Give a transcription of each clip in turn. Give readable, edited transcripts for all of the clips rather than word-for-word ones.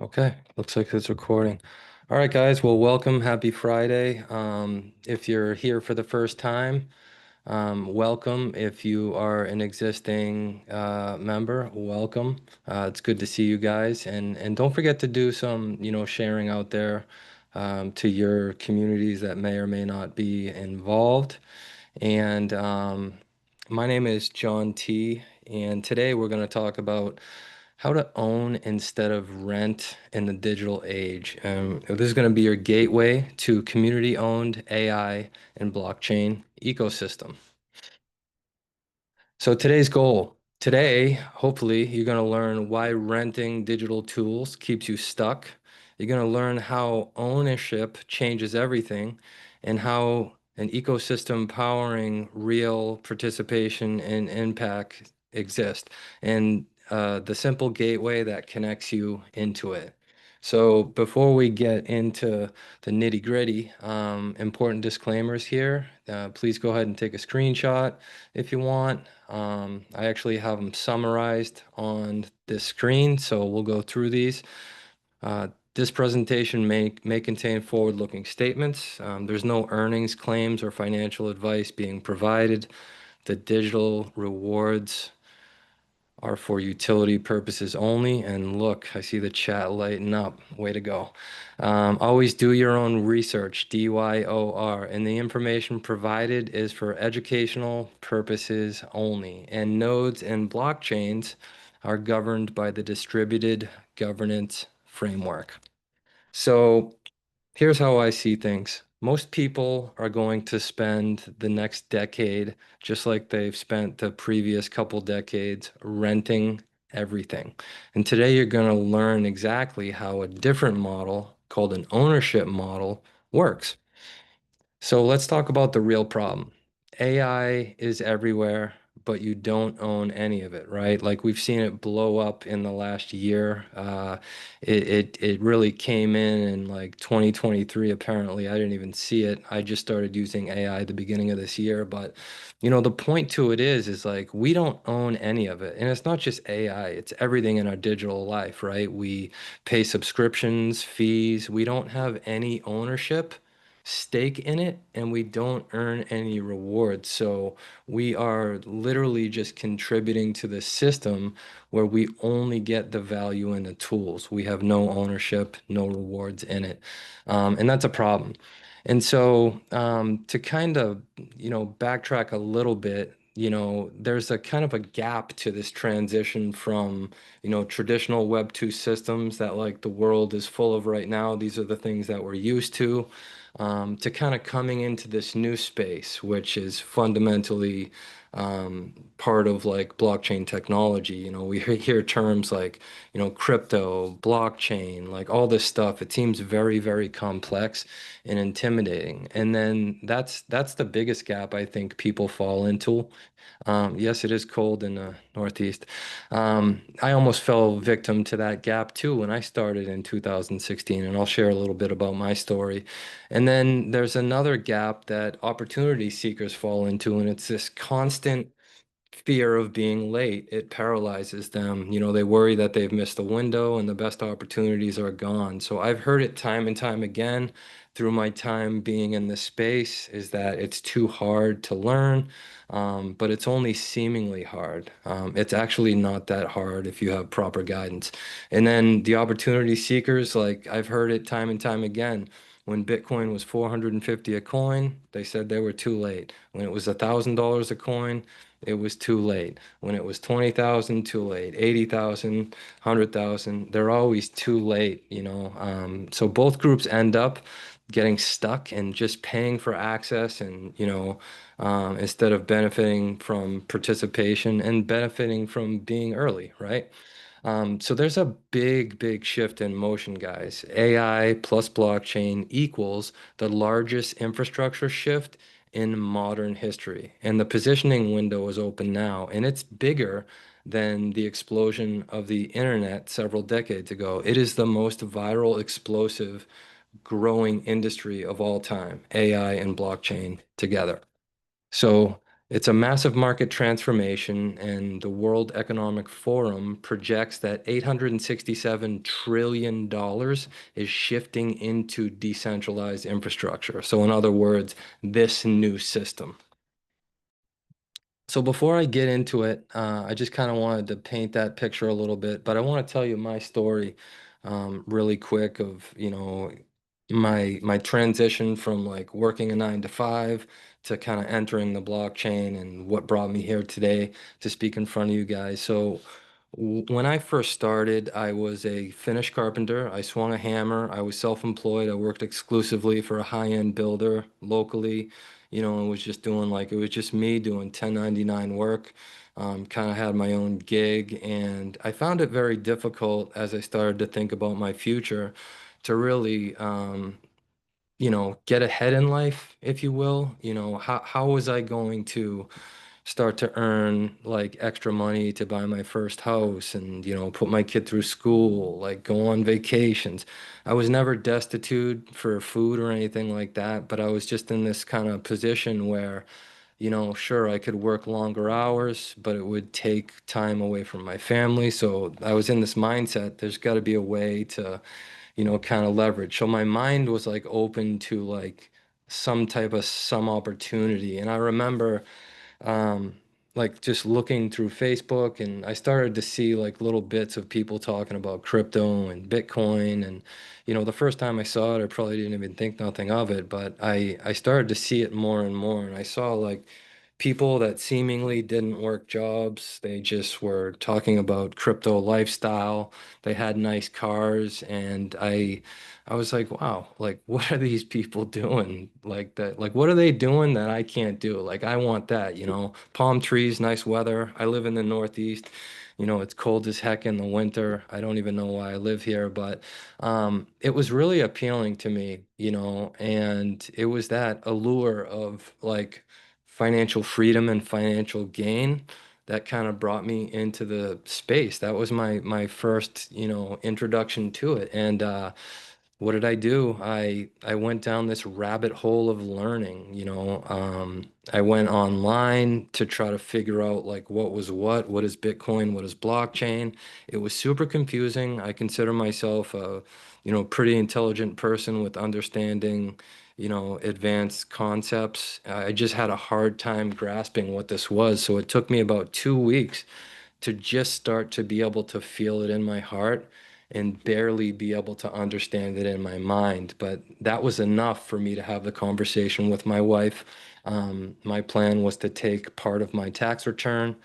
Okay, looks like it's recording. All right, guys. Well, welcome. Happy Friday. If you're here for the first time, welcome. If you are an existing member, welcome. It's good to see you guys, and don't forget to do some, sharing out there to your communities that may or may not be involved. And my name is John T. And today we're going to talk about how to own instead of rent in the digital age. This is going to be your gateway to community-owned AI and blockchain ecosystem. So today's goal. Today, hopefully, you're going to learn why renting digital tools keeps you stuck. You're going to learn how ownership changes everything and how an ecosystem powering real participation and impact exist, and the simple gateway that connects you into it. So before we get into the nitty-gritty, important disclaimers here. Please go ahead and take a screenshot if you want. I actually have them summarized on this screen, so we'll go through these. This presentation may contain forward-looking statements. There's no earnings, claims, or financial advice being provided. The digital rewards are for utility purposes only. And look, I see the chat lighting up. Way to go. Always do your own research, DYOR, and the information provided is for educational purposes only. And nodes and blockchains are governed by the distributed governance framework. So here's how I see things. Most people are going to spend the next decade, just like they've spent the previous couple decades, renting everything. And today you're going to learn exactly how a different model called an ownership model works. So let's talk about the real problem. AI is everywhere, but you don't own any of it, right? Like we've seen it blow up in the last year. It really came in like 2023, apparently. I didn't even see it. I just started using AI at the beginning of this year. But the point to it is like we don't own any of it. And it's not just AI, it's everything in our digital life, right? We pay subscriptions, fees. We don't have any ownership stake in it, and we don't earn any rewards. So we are literally just contributing to the system where we only get the value in the tools. We have no ownership, no rewards in it. And that's a problem. And so to kind of, backtrack a little bit, there's a kind of a gap to this transition from, traditional Web 2 systems that like the world is full of right now. These are the things that we're used to kind of coming into this new space, which is fundamentally part of like blockchain technology. We hear terms like, crypto, blockchain, like all this stuff. It seems very, very complex and intimidating. And then that's the biggest gap I think people fall into. Yes, it is cold in the Northeast. I almost fell victim to that gap too when I started in 2016, and I'll share a little bit about my story. And then there's another gap that opportunity seekers fall into, and it's this constant fear of being late. It paralyzes them. They worry that they've missed a window and the best opportunities are gone. So I've heard it time and time again through my time being in this space is that it's too hard to learn, but it's only seemingly hard. It's actually not that hard if you have proper guidance. And then the opportunity seekers, like I've heard it time and time again. When Bitcoin was 450 a coin, they said they were too late. When it was $1,000 a coin, it was too late. When it was 20,000, too late. 80,000, 100,000, they're always too late. So both groups end up getting stuck and just paying for access and, instead of benefiting from participation and benefiting from being early, right? So there's a big, big shift in motion, guys. AI plus blockchain equals the largest infrastructure shift in modern history. And the positioning window is open now, and it's bigger than the explosion of the internet several decades ago. It is the most viral, explosive, growing industry of all time, AI and blockchain together. So It's a massive market transformation, and the World Economic Forum projects that $867 trillion is shifting into decentralized infrastructure. So, in other words, this new system. So before I get into it, I just kind of wanted to paint that picture a little bit, but I want to tell you my story really quick of, my transition from like working a 9 to 5 to kind of entering the blockchain and what brought me here today to speak in front of you guys. So when I first started, I was a Finnish carpenter. I swung a hammer. I was self-employed. I worked exclusively for a high-end builder locally, and was just doing like it was just me doing 1099 work. Kind of had my own gig, and I found it very difficult as I started to think about my future to really, get ahead in life, if you will. How was I going to start to earn like extra money to buy my first house and, put my kid through school, like go on vacations. I was never destitute for food or anything like that, but I was just in this kind of position where, sure, I could work longer hours, but it would take time away from my family. So I was in this mindset, there's got to be a way to, kind of leverage. So my mind was like open to like some opportunity. And I remember um, like just looking through Facebook, and I started to see like little bits of people talking about crypto and Bitcoin. And, the first time I saw it, I probably didn't even think nothing of it, but I started to see it more and more. And I saw like people that seemingly didn't work jobs. They just were talking about crypto lifestyle. They had nice cars, and I was like, wow, like what are these people doing like that? Like what are they doing that I can't do? Like I want that, palm trees, nice weather. I live in the Northeast. It's cold as heck in the winter. I don't even know why I live here, but it was really appealing to me, and it was that allure of like financial freedom and financial gain that kind of brought me into the space. That was my first, introduction to it. And what did I do? I went down this rabbit hole of learning, I went online to try to figure out like what is Bitcoin, what is blockchain. It was super confusing. I consider myself a, pretty intelligent person with understanding, advanced concepts. I just had a hard time grasping what this was. So it took me about 2 weeks to just start to be able to feel it in my heart and barely be able to understand it in my mind. But that was enough for me to have the conversation with my wife. My plan was to take part of my tax return,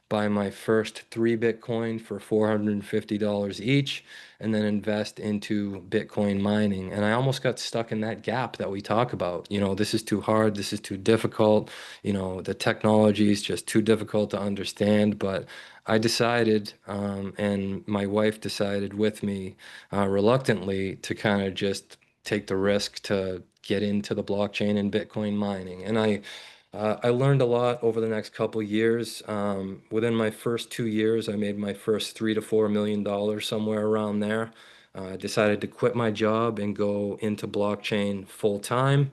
buy my first 3 Bitcoin for $450 each, and then invest into Bitcoin mining. And I almost got stuck in that gap that we talk about. This is too hard, this is too difficult, the technology is just too difficult to understand. But I decided, and my wife decided with me, reluctantly, to kind of just take the risk to get into the blockchain and Bitcoin mining. And I learned a lot over the next couple years. Within my first 2 years, I made my first $3 to $4 million, somewhere around there. I decided to quit my job and go into blockchain full time.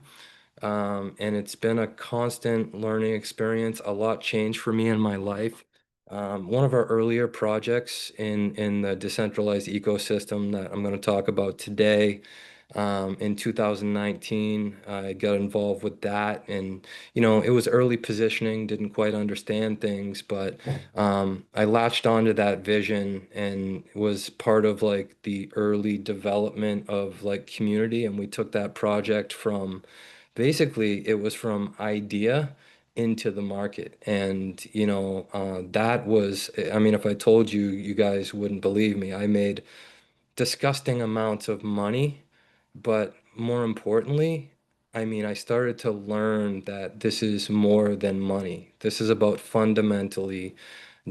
And it's been a constant learning experience. A lot changed for me in my life. One of our earlier projects in the decentralized ecosystem that I'm going to talk about today, in 2019, I got involved with that, and it was early positioning, didn't quite understand things, but I latched onto that vision and was part of like the early development of like community, and we took that project from basically it was from idea into the market. And that was, I mean, if I told you, you guys wouldn't believe me. I made disgusting amounts of money, but more importantly, I mean, I started to learn that this is more than money. This is about fundamentally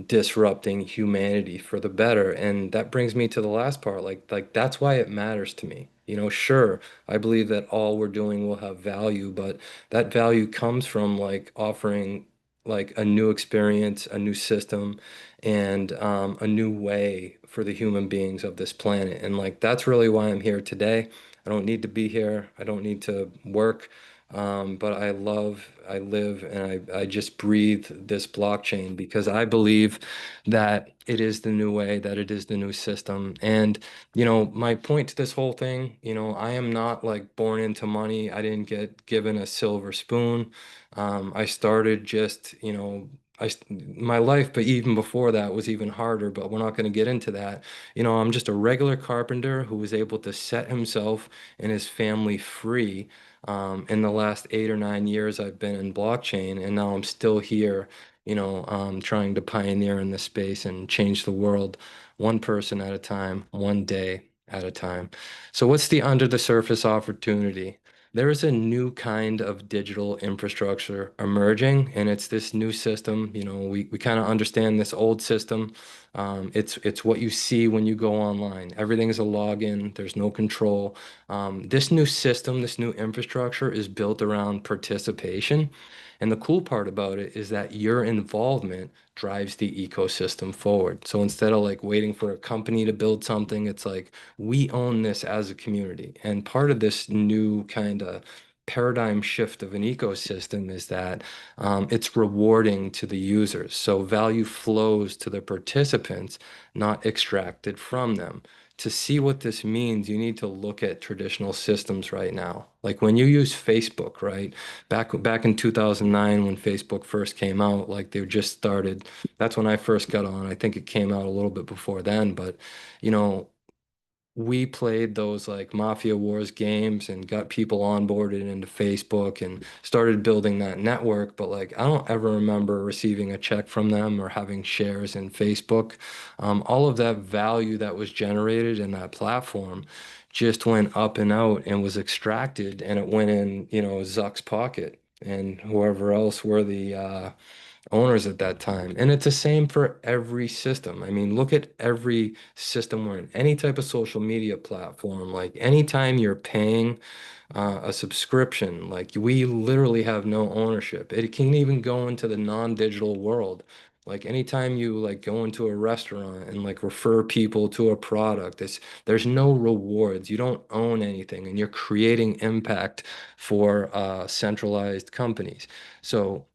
disrupting humanity for the better. And that brings me to the last part. Like that's why it matters to me. Sure, I believe that all we're doing will have value, but that value comes from like offering like a new experience, a new system, and a new way for the human beings of this planet. And like that's really why I'm here today. I don't need to be here. I don't need to work. But I live, and I just breathe this blockchain because I believe that it is the new way, that it is the new system. And, my point to this whole thing, I am not like born into money. I didn't get given a silver spoon. I started just, my life, but even before that was even harder, but we're not going to get into that. I'm just a regular carpenter who was able to set himself and his family free. In the last 8 or 9 years, I've been in blockchain, and now I'm still here, trying to pioneer in this space and change the world one person at a time, one day at a time. So, what's the under the surface opportunity? There is a new kind of digital infrastructure emerging, and it's this new system. We kind of understand this old system. It's what you see when you go online. Everything is a login. There's no control. This new system, this new infrastructure is built around participation. And the cool part about it is that your involvement drives the ecosystem forward. So instead of like waiting for a company to build something, it's like we own this as a community. And part of this new kind of paradigm shift of an ecosystem is that it's rewarding to the users. So value flows to the participants, not extracted from them. To see what this means, you need to look at traditional systems right now. Like when you use Facebook, right? Back in 2009 when Facebook first came out, like they just started, that's when I first got on. I think it came out a little bit before then, but you know, we played those like Mafia Wars games and got people onboarded into Facebook and started building that network. But like, I don't ever remember receiving a check from them or having shares in Facebook. All of that value that was generated in that platform just went up and out and was extracted, and it went in, Zuck's pocket and whoever else were the owners at that time. And it's the same for every system. I mean, look at every system we're in, any type of social media platform. Like anytime you're paying a subscription, like we literally have no ownership. It can even go into the non-digital world. Like anytime you like go into a restaurant and like refer people to a product, there's no rewards. You don't own anything, and you're creating impact for centralized companies. So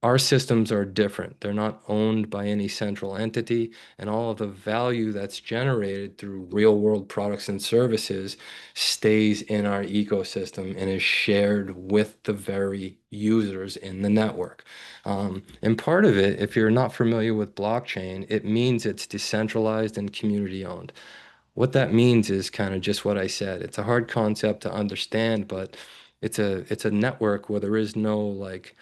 our systems are different. They're not owned by any central entity, and all of the value that's generated through real world products and services stays in our ecosystem and is shared with the very users in the network. And part of it, if you're not familiar with blockchain, it means it's decentralized and community owned. What that means is kind of just what I said. It's a hard concept to understand, but it's a network where there is no like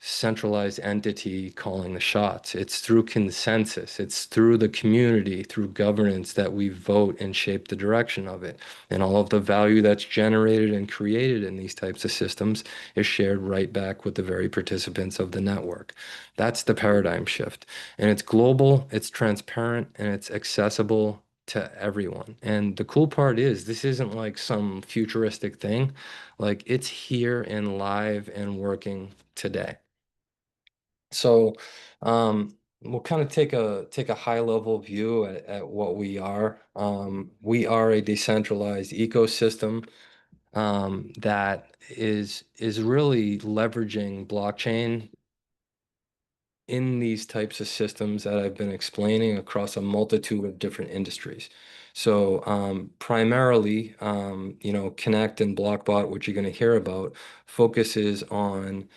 centralized entity calling the shots. It's through consensus. It's through the community, through governance that we vote and shape the direction of it. And all of the value that's generated and created in these types of systems is shared right back with the very participants of the network. That's the paradigm shift. And it's global, it's transparent, and it's accessible to everyone. And the cool part is this isn't like some futuristic thing. Like it's here and live and working today. So we'll kind of take a high level view at what we are. We are a decentralized ecosystem that is really leveraging blockchain in these types of systems that I've been explaining across a multitude of different industries. So primarily, Connect and Blockbot, which you're going to hear about, focuses on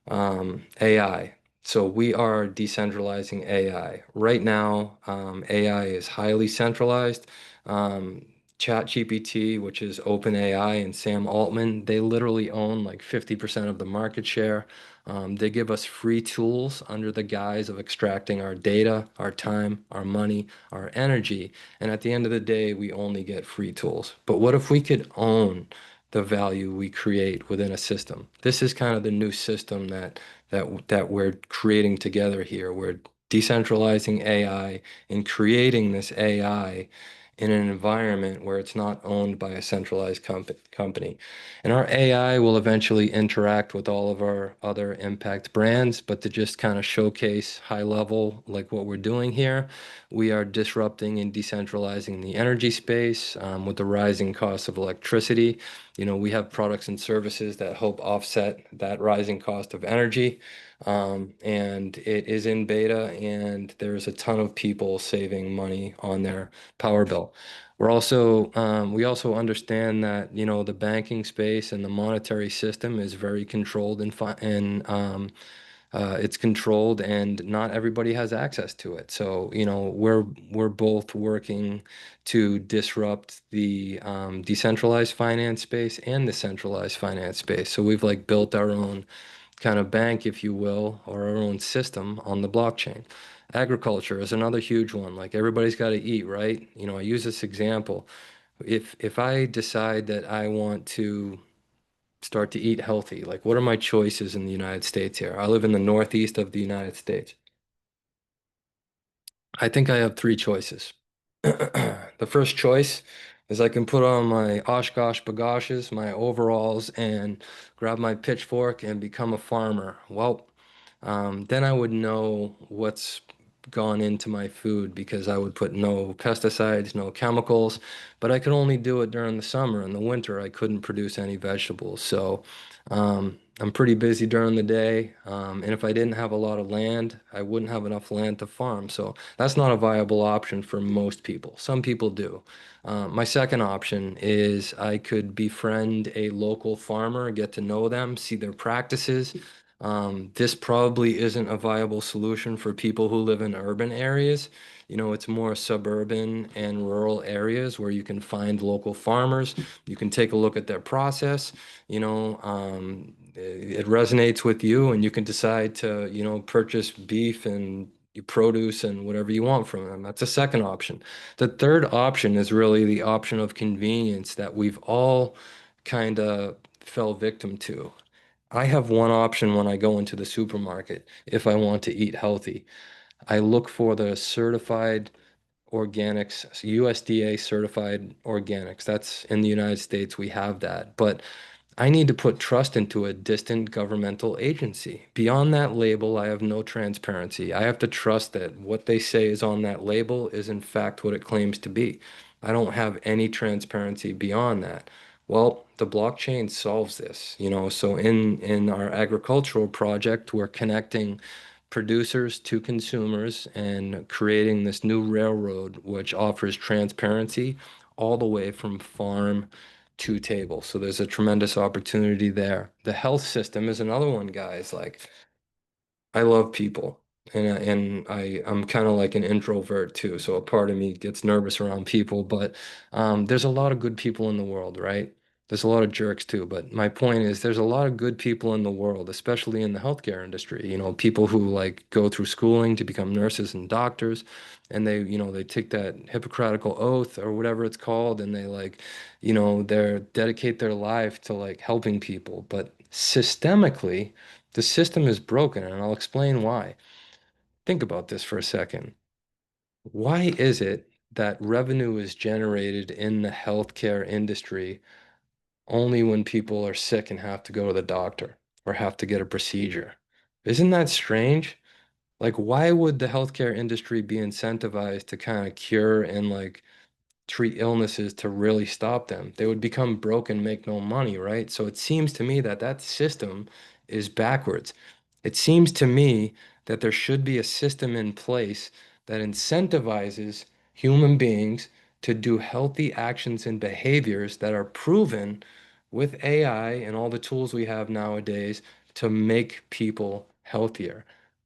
AI. So we are decentralizing AI. Right now, AI is highly centralized. Um, ChatGPT, which is OpenAI, and Sam Altman, they literally own like 50% of the market share. They give us free tools under the guise of extracting our data, our time, our money, our energy. And at the end of the day, we only get free tools. But what if we could own the value we create within a system? This is kind of the new system that we're creating together here. We're decentralizing AI and creating this AI in an environment where it's not owned by a centralized company. And our AI will eventually interact with all of our other impact brands, but to just kind of showcase high level, like what we're doing here, we are disrupting and decentralizing the energy space with the rising cost of electricity. We have products and services that help offset that rising cost of energy. And it is in beta, and there's a ton of people saving money on their power bill. We also understand that, the banking space and the monetary system is very controlled and it's controlled and not everybody has access to it. So, we're both working to disrupt the decentralized finance space and the centralized finance space. So we've like built our own kind of bank, if you will, or our own system on the blockchain. Agriculture is another huge one. Like everybody's got to eat, right? I use this example. If I decide that I want to start to eat healthy, like what are my choices in the United States here? I live in the Northeast of the United States. I think I have three choices. The first choice is I can put on my Oshkosh bagoshes, my overalls, and grab my pitchfork and become a farmer. Well, then I would know what's gone into my food because I would put no pesticides, no chemicals, but I could only do it during the summer. In the winter, I couldn't produce any vegetables. So I'm pretty busy during the day. And if I didn't have a lot of land, I wouldn't have enough land to farm. So that's not a viable option for most people. Some people do. My second option is I could befriend a local farmer, get to know them, see their practices. This probably isn't a viable solution for people who live in urban areas. It's more suburban and rural areas where you can find local farmers. You can take a look at their process. It resonates with you, and you can decide to, purchase beef and produce and whatever you want from them. That's a second option. The third option is really the option of convenience that we've all kind of fell victim to. I have one option when I go into the supermarket if I want to eat healthy. I look for the certified organics, USDA certified organics. That's in the United States, we have that. But I need to put trust into a distant governmental agency. Beyond that label, I have no transparency. I have to trust that what they say is on that label is in fact what it claims to be. I don't have any transparency beyond that. Well, the blockchain solves this, So in our agricultural project, we're connecting producers to consumers and creating this new railroad which offers transparency all the way from farm to table. So there's a tremendous opportunity there. The health system is another one, guys. Like I love people and I'm kind of like an introvert too. So a part of me gets nervous around people, but there's a lot of good people in the world, right? There's a lot of jerks too, but my point is there's a lot of good people in the world, especially in the healthcare industry. People who like go through schooling to become nurses and doctors, and they take that Hippocratical oath or whatever it's called, and they like, they dedicate their life to like helping people. But systemically, the system is broken, and I'll explain why. Think about this for a second. Why is it that revenue is generated in the healthcare industry only when people are sick and have to go to the doctor or have to get a procedure? Isn't that strange? Like, why would the healthcare industry be incentivized to kind of cure and like treat illnesses to really stop them? They would become broke and make no money, right? So it seems to me that that system is backwards. It seems to me that there should be a system in place that incentivizes human beings to do healthy actions and behaviors that are proven with AI and all the tools we have nowadays to make people healthier.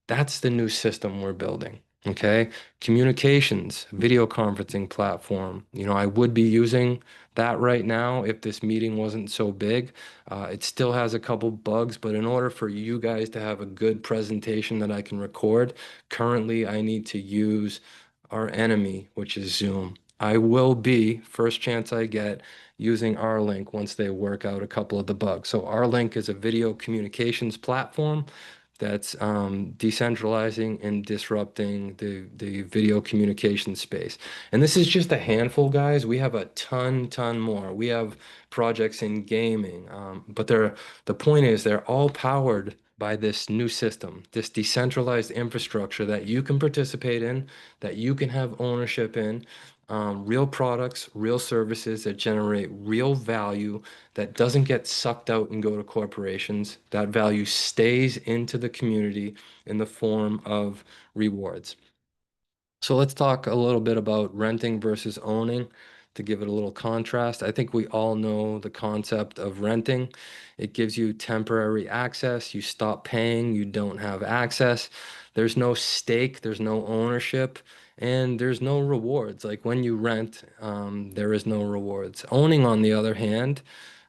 That's the new system we're building. Okay. Communications, video conferencing platform. I would be using that right now if this meeting wasn't so big. It still has a couple bugs, but in order for you guys to have a good presentation that I can record, currently I need to use our enemy, which is Zoom. I will be, first chance I get, using R-Link once they work out a couple of the bugs. So R-Link is a video communications platform that's decentralizing and disrupting the video communication space. And this is just a handful, guys. We have a ton more. We have projects in gaming, but the point is they're all powered by this new system, this decentralized infrastructure that you can participate in, that you can have ownership in, real products, real services that generate real value that doesn't get sucked out and go to corporations. That value stays into the community in the form of rewards. So let's talk a little bit about renting versus owning to give it a little contrast. I think we all know the concept of renting. It gives you temporary access. You stop paying, you don't have access. There's no stake, there's no ownership, and there's no rewards. Like when you rent, there is no rewards. Owning, on the other hand,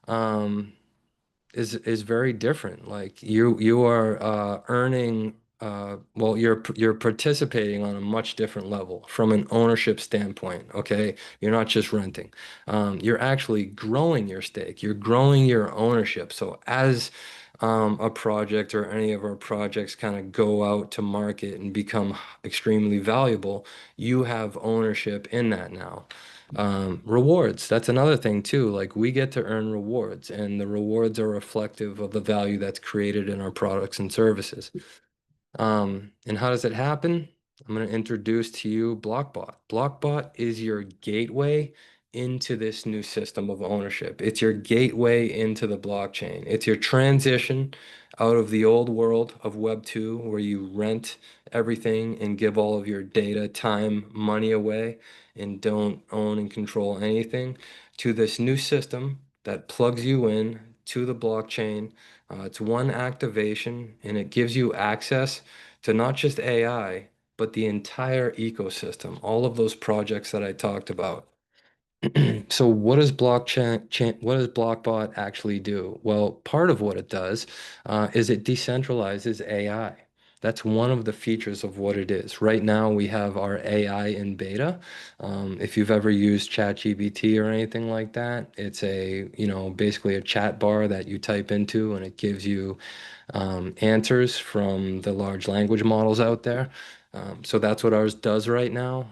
um, is very different. Like you are earning well, you're participating on a much different level from an ownership standpoint. Okay, you're not just renting. You're actually growing your stake. You're growing your ownership. So as a project or any of our projects kind of go out to market and become extremely valuable, you have ownership in that now. Rewards, that's another thing too. Like we get to earn rewards, and the rewards are reflective of the value that's created in our products and services. And how does it happen? I'm going to introduce to you Blockbot. Blockbot is your gateway into this new system of ownership. It's your gateway into the blockchain. It's your transition out of the old world of Web 2, where you rent everything and give all of your data, time, money away and don't own and control anything, to this new system that plugs you in to the blockchain. It's one activation and it gives you access to not just AI, but the entire ecosystem, all of those projects that I talked about. So what does Blockbot actually do? Well, part of what it does is it decentralizes AI. That's one of the features of what it is. Right now, we have our AI in beta. If you've ever used ChatGPT or anything like that, it's basically a chat bar that you type into and it gives you answers from the large language models out there. So that's what ours does right now.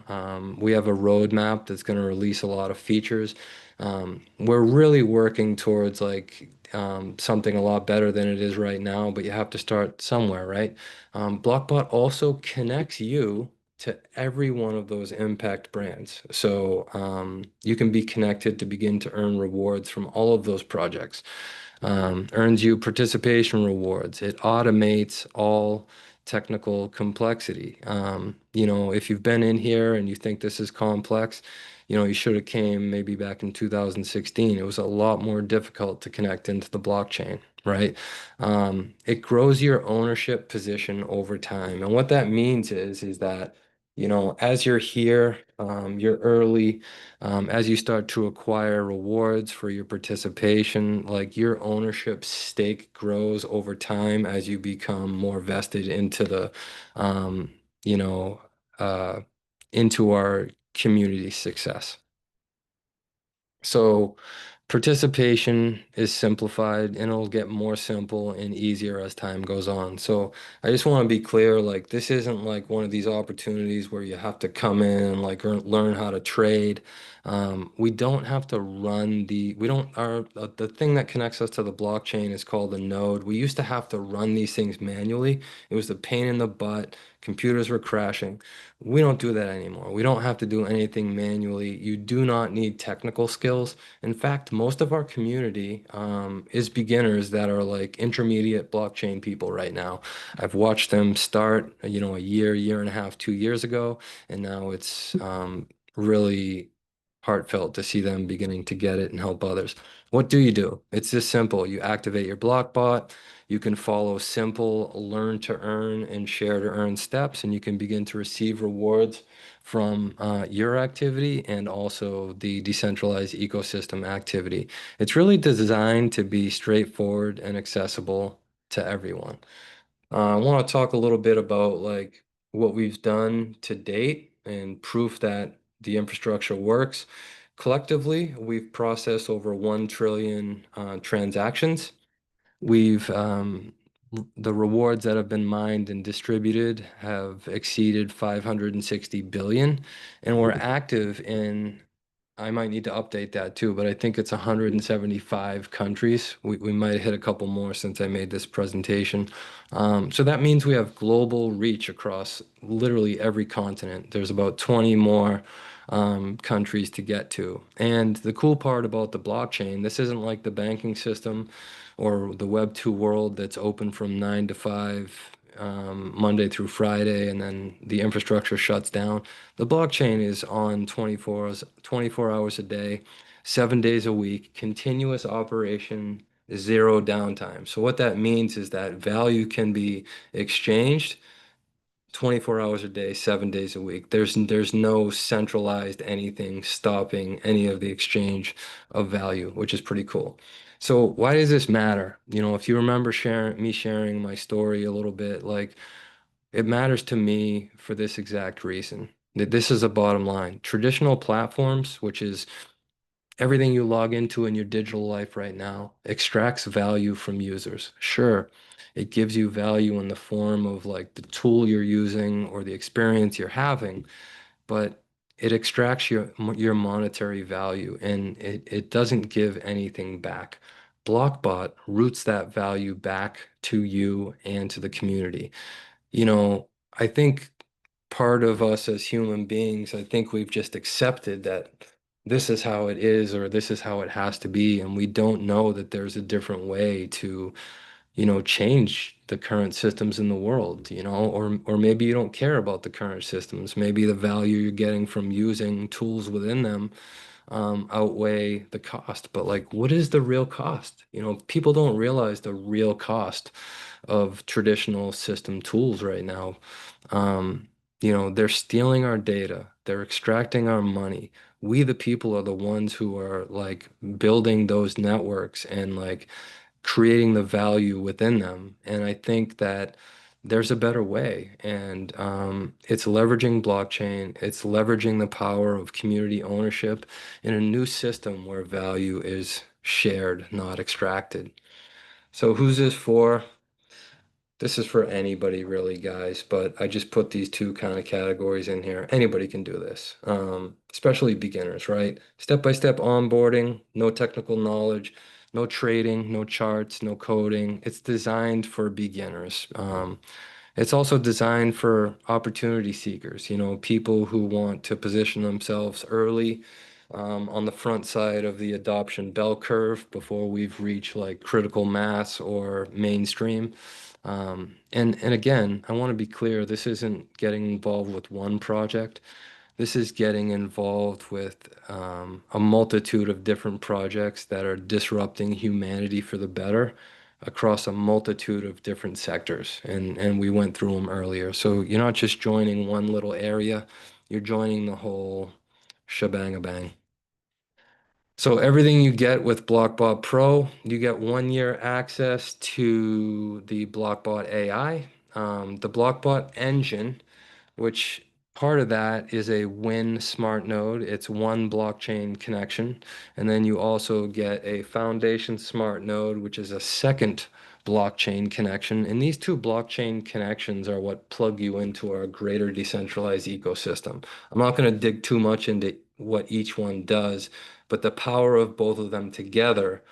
We have a roadmap that's going to release a lot of features. We're really working towards something a lot better than it is right now, but you have to start somewhere, right? Blockbot also connects you to every one of those impact brands. So you can be connected to begin to earn rewards from all of those projects. Earns you participation rewards. It automates all technical complexity. If you've been in here and you think this is complex, you should have came maybe back in 2016. It was a lot more difficult to connect into the blockchain, right? It grows your ownership position over time. And what that means is that, as you're here, you're early, as you start to acquire rewards for your participation, like your ownership stake grows over time as you become more vested into um, you know, uh, into our community success. So participation is simplified and it'll get more simple and easier as time goes on. So I just want to be clear, like this isn't like one of these opportunities where you have to come in and like learn how to trade. We don't have to run we don't, the thing that connects us to the blockchain is called a node. We used to have to run these things manually. It was the pain in the butt. Computers were crashing. We don't do that anymore. We don't have to do anything manually. You do not need technical skills. In fact, most of our community is beginners that are like intermediate blockchain people right now. I've watched them start, a year and a half, 2 years ago, and now it's really heartfelt to see them beginning to get it and help others. What do you do? It's this simple. You activate your Blockbot. You can follow simple learn to earn and share to earn steps, and you can begin to receive rewards from your activity and also the decentralized ecosystem activity. It's really designed to be straightforward and accessible to everyone. I want to talk a little bit about like what we've done to date and proof that the infrastructure works. Collectively, we've processed over 1 trillion transactions. We've The rewards that have been mined and distributed have exceeded 560 billion, and we're active in, I might need to update that too, but I think it's 175 countries. We might have hit a couple more since I made this presentation. So that means we have global reach across literally every continent. There's about 20 more countries to get to. And the cool part about the blockchain, this isn't like the banking system or the Web 2 world that's open from 9 to 5, Monday through Friday, and then the infrastructure shuts down. The blockchain is on 24 hours a day, 7 days a week, continuous operation, zero downtime. So what that means is that value can be exchanged 24 hours a day, 7 days a week. There's no centralized anything stopping any of the exchange of value, which is pretty cool. So why does this matter? If you remember sharing my story a little bit, like it matters to me for this exact reason. That this is a bottom line. Traditional platforms, which is everything you log into in your digital life right now, extracts value from users. Sure, it gives you value in the form of like the tool you're using or the experience you're having, but it extracts your monetary value and it doesn't give anything back. Blockbot routes that value back to you and to the community. I think part of us as human beings, I think we've just accepted that this is how it is or this is how it has to be, and we don't know that there's a different way to, change the current systems in the world, or maybe you don't care about the current systems. Maybe the value you're getting from using tools within them outweigh the cost. But like, what is the real cost? People don't realize the real cost of traditional system tools right now. Um, they're stealing our data, they're extracting our money. We, the people, are the ones who are like building those networks and like creating the value within them. And I think that there's a better way. And it's leveraging blockchain, it's leveraging the power of community ownership in a new system where value is shared, not extracted. So, who's this for? This is for anybody really, guys, but I just put these two kind of categories in here. Anybody can do this, especially beginners, right? Step-by-step onboarding, no technical knowledge, no trading, no charts, no coding. It's designed for beginners. It's also designed for opportunity seekers, people who want to position themselves early, on the front side of the adoption bell curve before we've reached like critical mass or mainstream. And again, I want to be clear, this isn't getting involved with one project. This is getting involved with a multitude of different projects that are disrupting humanity for the better across a multitude of different sectors. And we went through them earlier. So you're not just joining one little area, you're joining the whole shebang-a-bang. So everything you get with Blockbot Pro, you get 1 year access to the Blockbot AI, the Blockbot engine, which part of that is a Win smart node. It's one blockchain connection. And then you also get a Foundation smart node, which is a second blockchain connection. And these two blockchain connections are what plug you into our greater decentralized ecosystem. I'm not going to dig too much into what each one does, but the power of both of them together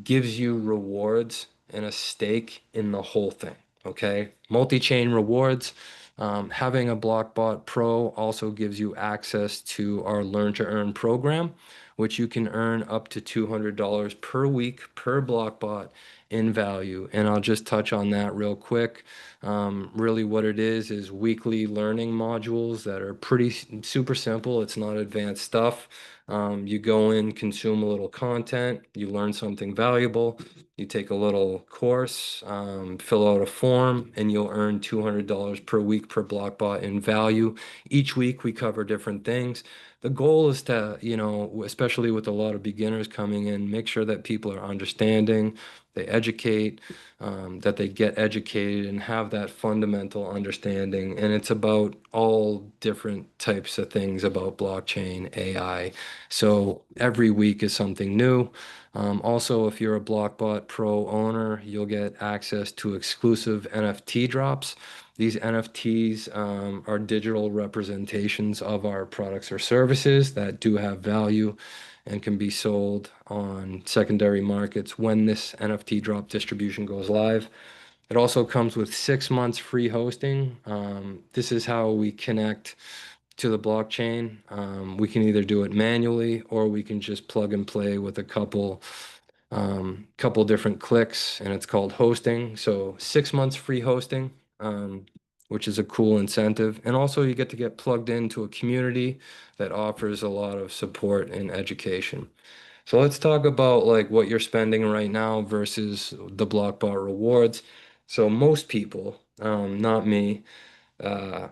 gives you rewards and a stake in the whole thing. Okay. Multi-chain rewards. Having a Blockbot Pro also gives you access to our Learn to Earn program, which you can earn up to $200 per week per Blockbot in value. And I'll just touch on that real quick. Really, what it is weekly learning modules that are pretty super simple. It's not advanced stuff. You go in, consume a little content, you learn something valuable, you take a little course, fill out a form, and you'll earn $200 per week per Blockbot in value. Each week we cover different things. The goal is to, especially with a lot of beginners coming in, make sure that people are understanding, they educate, that they get educated and have that fundamental understanding. And it's about all different types of things about blockchain, AI. So every week is something new. Also, if you're a Blockbot Pro owner, you'll get access to exclusive NFT drops. These NFTs are digital representations of our products or services that do have value and can be sold on secondary markets when this NFT drop distribution goes live. It also comes with 6 months free hosting. This is how we connect to the blockchain. We can either do it manually or we can just plug and play with a couple different clicks, and it's called hosting. So 6 months free hosting, which is a cool incentive. And also you get plugged into a community that offers a lot of support and education. So let's talk about like what you're spending right now versus the Blockbot rewards. So most people, not me, uh,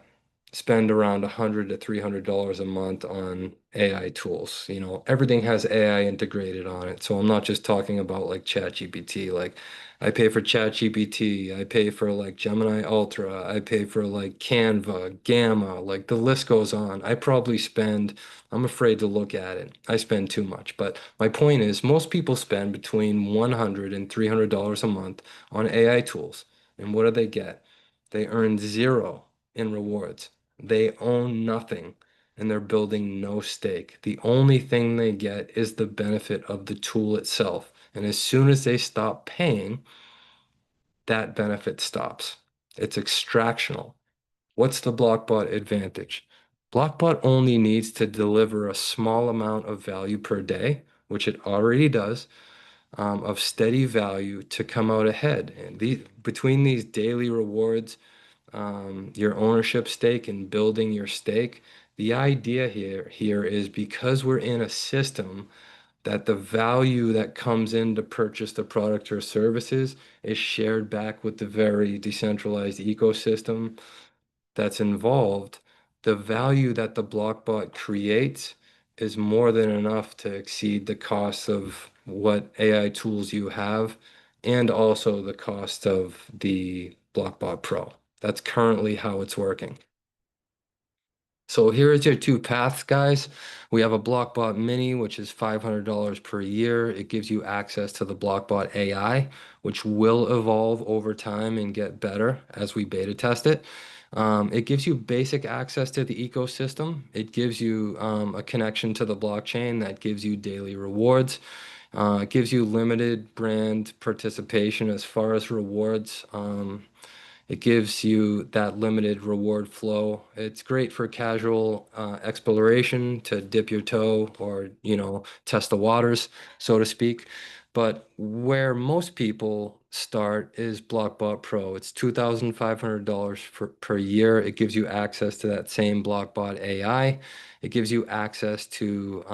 spend around $100 to $300 a month on AI tools. You know, everything has AI integrated on it. So I'm not just talking about like ChatGPT. Like I pay for ChatGPT, I pay for like Gemini Ultra, I pay for like Canva, Gamma, like the list goes on. I probably spend, I'm afraid to look at it. I spend too much. But my point is most people spend between $100 and $300 a month on AI tools. And what do they get? They earn zero in rewards. They own nothing and they're building no stake. The only thing they get is the benefit of the tool itself. And as soon as they stop paying, that benefit stops. It's extractional. What's the Blockbot advantage? Blockbot only needs to deliver a small amount of value per day, which it already does, of steady value to come out ahead. And between these daily rewards, your ownership stake and building your stake. The idea here is because we're in a system that the value that comes in to purchase the product or services is shared back with the very decentralized ecosystem that's involved, the value that the Blockbot creates is more than enough to exceed the cost of what AI tools you have and also the cost of the Blockbot Pro. That's currently how it's working. So here's your two paths, guys. We have a Blockbot Mini, which is $500 per year. It gives you access to the Blockbot AI, which will evolve over time and get better as we beta test it. It gives you basic access to the ecosystem. It gives you a connection to the blockchain that gives you daily rewards. It gives you limited brand participation as far as rewards. It gives you that limited reward flow. It's great for casual exploration to dip your toe or, test the waters, so to speak. But where most people start is Blockbot Pro. It's $2,500 per year. It gives you access to that same Blockbot AI. It gives you access to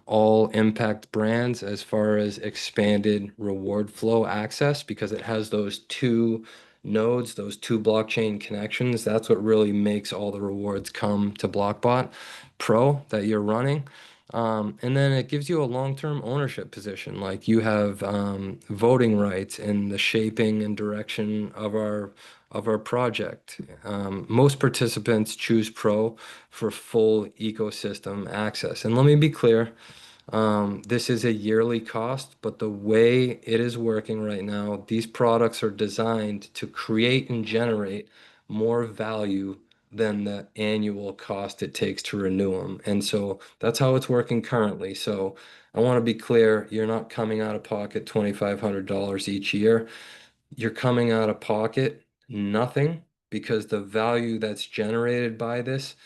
all impact brands as far as expanded reward flow access because it has those two nodes, those two blockchain connections. That's what really makes all the rewards come to Blockbot Pro that you're running. And then it gives you a long-term ownership position. Like you have voting rights in the shaping and direction of our project. Most participants choose Pro for full ecosystem access. And let me be clear, this is a yearly cost, but the way it is working right now, these products are designed to create and generate more value than the annual cost it takes to renew them. And so that's how it's working currently. So I want to be clear, you're not coming out of pocket $2,500 each year. You're coming out of pocket nothing because the value that's generated by this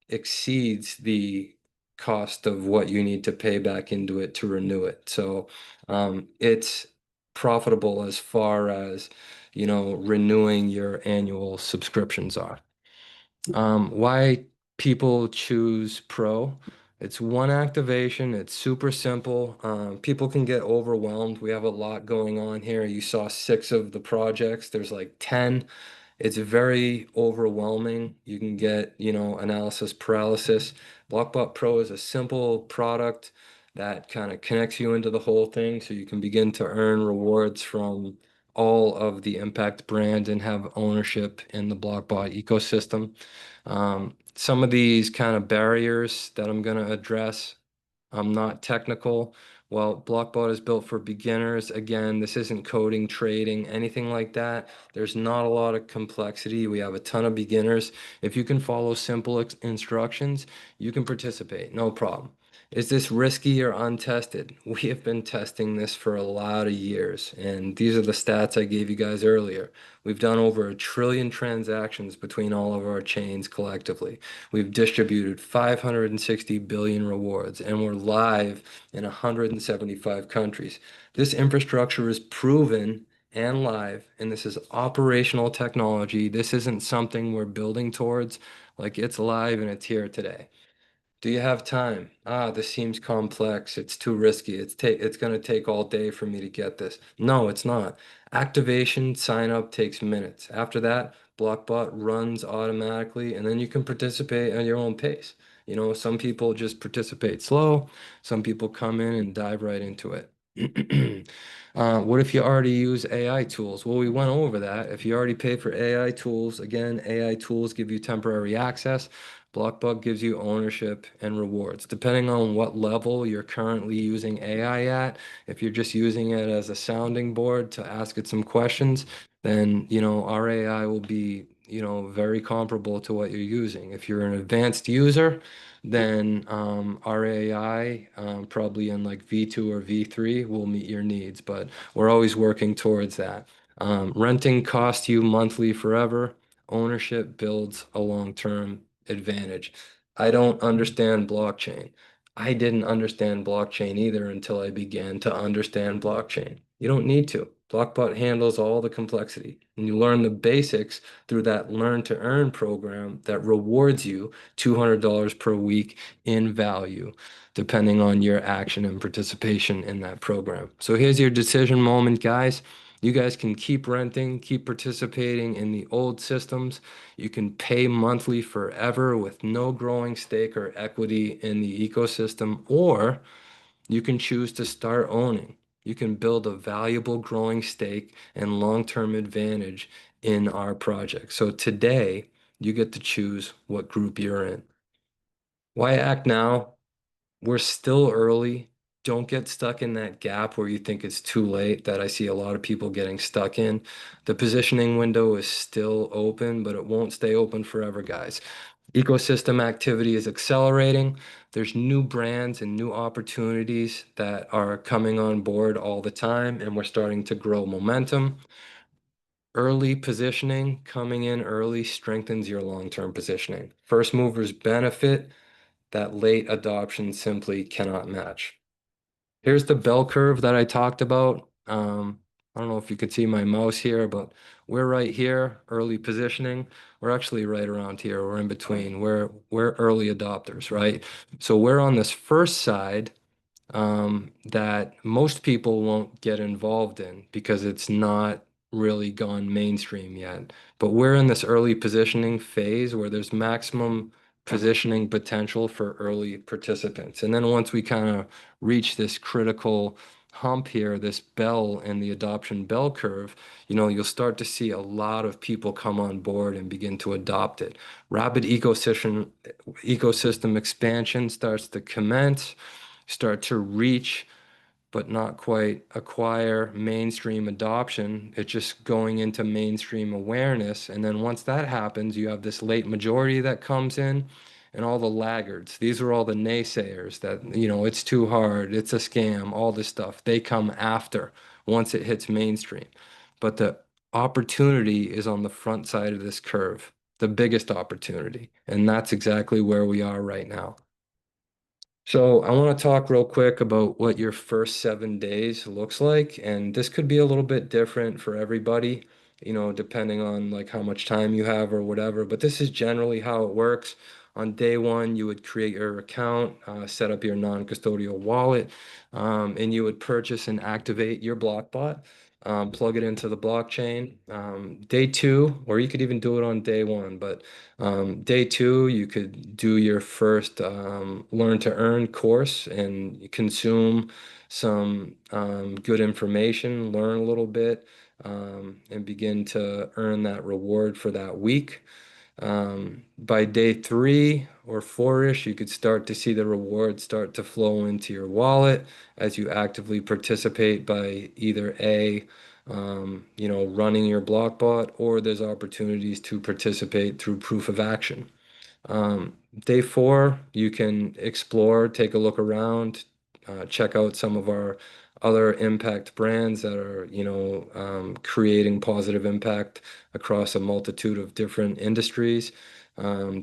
exceeds the cost of what you need to pay back into it to renew it. So it's profitable as far as, renewing your annual subscriptions are. Why people choose Pro? It's one activation. It's super simple. People can get overwhelmed. We have a lot going on here. You saw 6 of the projects. There's like 10. It's very overwhelming. You can get, analysis paralysis. Blockbot Pro is a simple product that kind of connects you into the whole thing so you can begin to earn rewards from all of the Impact brand and have ownership in the Blockbot ecosystem. Some of these kind of barriers that I'm going to address I'm not technical. Well, Blockbot is built for beginners. Again, this isn't coding, trading, anything like that. There's not a lot of complexity. We have a ton of beginners. If you can follow simple instructions, you can participate, no problem. Is this risky or untested? We have been testing this for a lot of years, and these are the stats I gave you guys earlier. We've done over 1 trillion transactions between all of our chains collectively. We've distributed 560 billion rewards, and we're live in 175 countries. This infrastructure is proven and live, and this is operational technology. This isn't something we're building towards. Like, it's live and it's here today. Do you have time? Ah, this seems complex. It's too risky. It's going to take all day for me to get this. No, it's not. Activation sign up takes minutes. After that, Blockbot runs automatically, and then you can participate at your own pace. You know, some people just participate slow. Some people come in and dive right into it. What if you already use AI tools? Well, we went over that. If you already pay for AI tools, again, AI tools give you temporary access. Blockbug gives you ownership and rewards. Depending on what level you're currently using AI at, if you're just using it as a sounding board to ask it some questions, then, you know, our AI will be, you know, very comparable to what you're using. If you're an advanced user, then our AI, probably in like V2 or V3, will meet your needs, but we're always working towards that. Renting costs you monthly forever. Ownership builds a long-term advantage. I don't understand blockchain. I didn't understand blockchain either until I began to understand blockchain. You don't need to. Blockbot handles all the complexity, and you learn the basics through that Learn to Earn program that rewards you $200 per week in value, depending on your action and participation in that program. So here's your decision moment, guys. You guys can keep renting, keep participating in the old systems. You can pay monthly forever with no growing stake or equity in the ecosystem, or you can choose to start owning. You can build a valuable growing stake and long-term advantage in our project. So today, you get to choose what group you're in. Why act now? We're still early. Don't get stuck in that gap where you think it's too late that I see a lot of people getting stuck in. The positioning window is still open, but it won't stay open forever, guys. Ecosystem activity is accelerating. There's new brands and new opportunities that are coming on board all the time, and we're starting to grow momentum. Early positioning, coming in early strengthens your long-term positioning. First movers benefit that late adoption simply cannot match. Here's the bell curve that I talked about. I don't know if you could see my mouse here, but we're right here, early positioning. We're actually right around here. We're in between. We're early adopters, right? So we're on this first side that most people won't get involved in because it's not really gone mainstream yet. But we're in this early positioning phase where there's maximum positioning potential for early participants. And then once we kind of reach this critical hump here, this bell in the adoption bell curve, you know, you'll start to see a lot of people come on board and begin to adopt it. Rapid ecosystem expansion starts to commence, start to reach but not quite acquire mainstream adoption. It's just going into mainstream awareness. And then once that happens, you have this late majority that comes in and all the laggards. These are all the naysayers that, you know, it's too hard, it's a scam, all this stuff. They come after once it hits mainstream. But the opportunity is on the front side of this curve, the biggest opportunity. And that's exactly where we are right now. So I want to talk real quick about what your first 7 days looks like, and this could be a little bit different for everybody, you know, depending on like how much time you have or whatever, but this is generally how it works. On day one, you would create your account, set up your non-custodial wallet, and you would purchase and activate your Blockbot, plug it into the blockchain. Day two, or you could even do it on day one, but day two, you could do your first Learn to Earn course and consume some good information, learn a little bit, and begin to earn that reward for that week. By day three, or four-ish, you could start to see the rewards start to flow into your wallet as you actively participate by either running your blockbot, or there's opportunities to participate through proof of action. Day four, you can explore, take a look around, check out some of our other impact brands that are, creating positive impact across a multitude of different industries.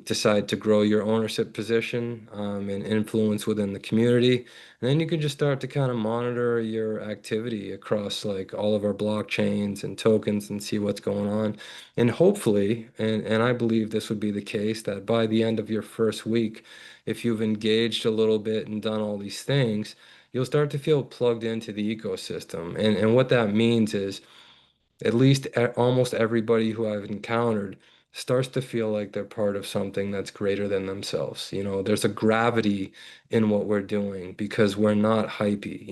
Decide to grow your ownership position, and influence within the community. And then you can just start to kind of monitor your activity across like all of our blockchains and tokens and see what's going on. And hopefully, and I believe this would be the case, that by the end of your first week, if you've engaged a little bit and done all these things, you'll start to feel plugged into the ecosystem. And what that means is at least almost everybody who I've encountered starts to feel like they're part of something that's greater than themselves. There's a gravity in what we're doing because we're not hypey.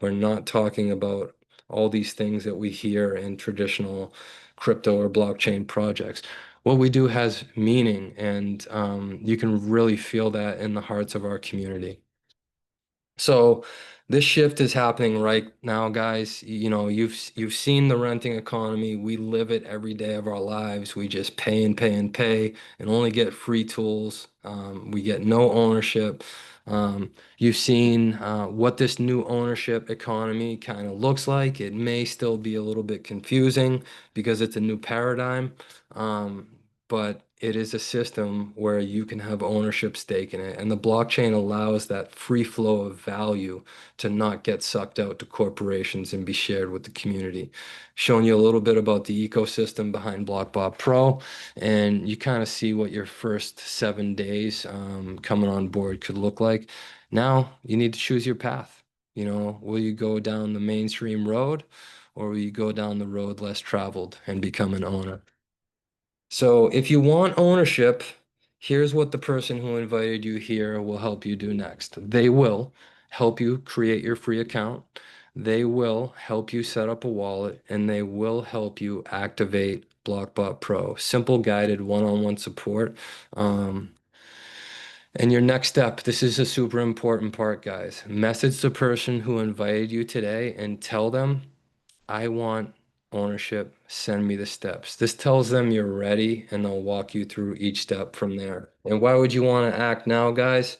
We're not talking about all these things that we hear in traditional crypto or blockchain projects. What we do has meaning, and you can really feel that in the hearts of our community. So this shift is happening right now, guys. You've seen the renting economy. We live it every day of our lives. We just pay and pay and pay and only get free tools. We get no ownership. You've seen what this new ownership economy kind of looks like. It may still be a little bit confusing because it's a new paradigm. Um, but it is a system where you can have ownership stake in it. And the blockchain allows that free flow of value to not get sucked out to corporations and be shared with the community. Showing you a little bit about the ecosystem behind BlockBot Pro, and you kind of see what your first 7 days coming on board could look like. Now you need to choose your path. Will you go down the mainstream road, or will you go down the road less traveled and become an owner? So if you want ownership, here's what the person who invited you here will help you do next. They will help you create your free account. They will help you set up a wallet, and they will help you activate BlockBot Pro. Simple guided one-on-one support. Um, and your next step, this is a super important part, guys. Message the person who invited you today and tell them, I want ownership. Send me the steps. This tells them you're ready, and they'll walk you through each step from there. And why would you want to act now, guys?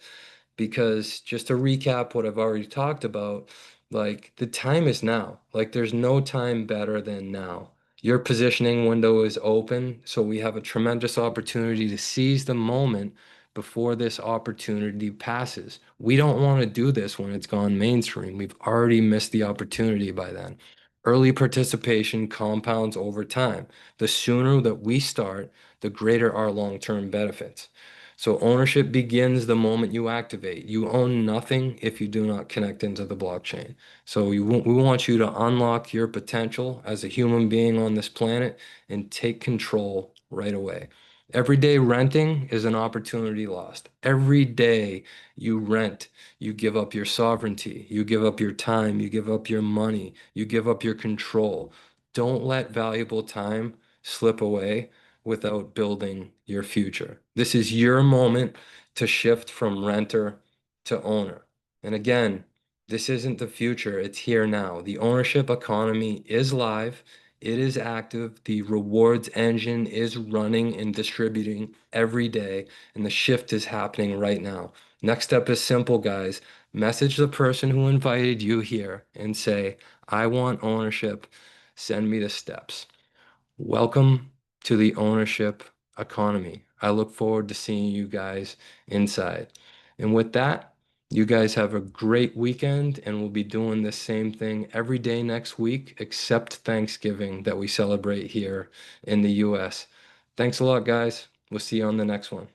Because just to recap what I've already talked about, like the time is now. Like there's no time better than now. Your positioning window is open, so we have a tremendous opportunity to seize the moment before this opportunity passes. We don't want to do this when it's gone mainstream. We've already missed the opportunity by then. Early participation compounds over time. The sooner that we start, the greater our long-term benefits. So ownership begins the moment you activate. You own nothing if you do not connect into the blockchain. So we want you to unlock your potential as a human being on this planet and take control right away. Every day renting is an opportunity lost. Every day you rent, you give up your sovereignty, you give up your time, you give up your money, you give up your control. Don't let valuable time slip away without building your future. This is your moment to shift from renter to owner. And again, this isn't the future, it's here now. The ownership economy is live, it is active, the rewards engine is running and distributing every day, and the shift is happening right now. Next step is simple, guys. Message the person who invited you here and say, I want ownership. Send me the steps. Welcome to the ownership economy. I look forward to seeing you guys inside. And with that, you guys have a great weekend, and we'll be doing the same thing every day next week, except Thanksgiving that we celebrate here in the US. Thanks a lot, guys. We'll see you on the next one.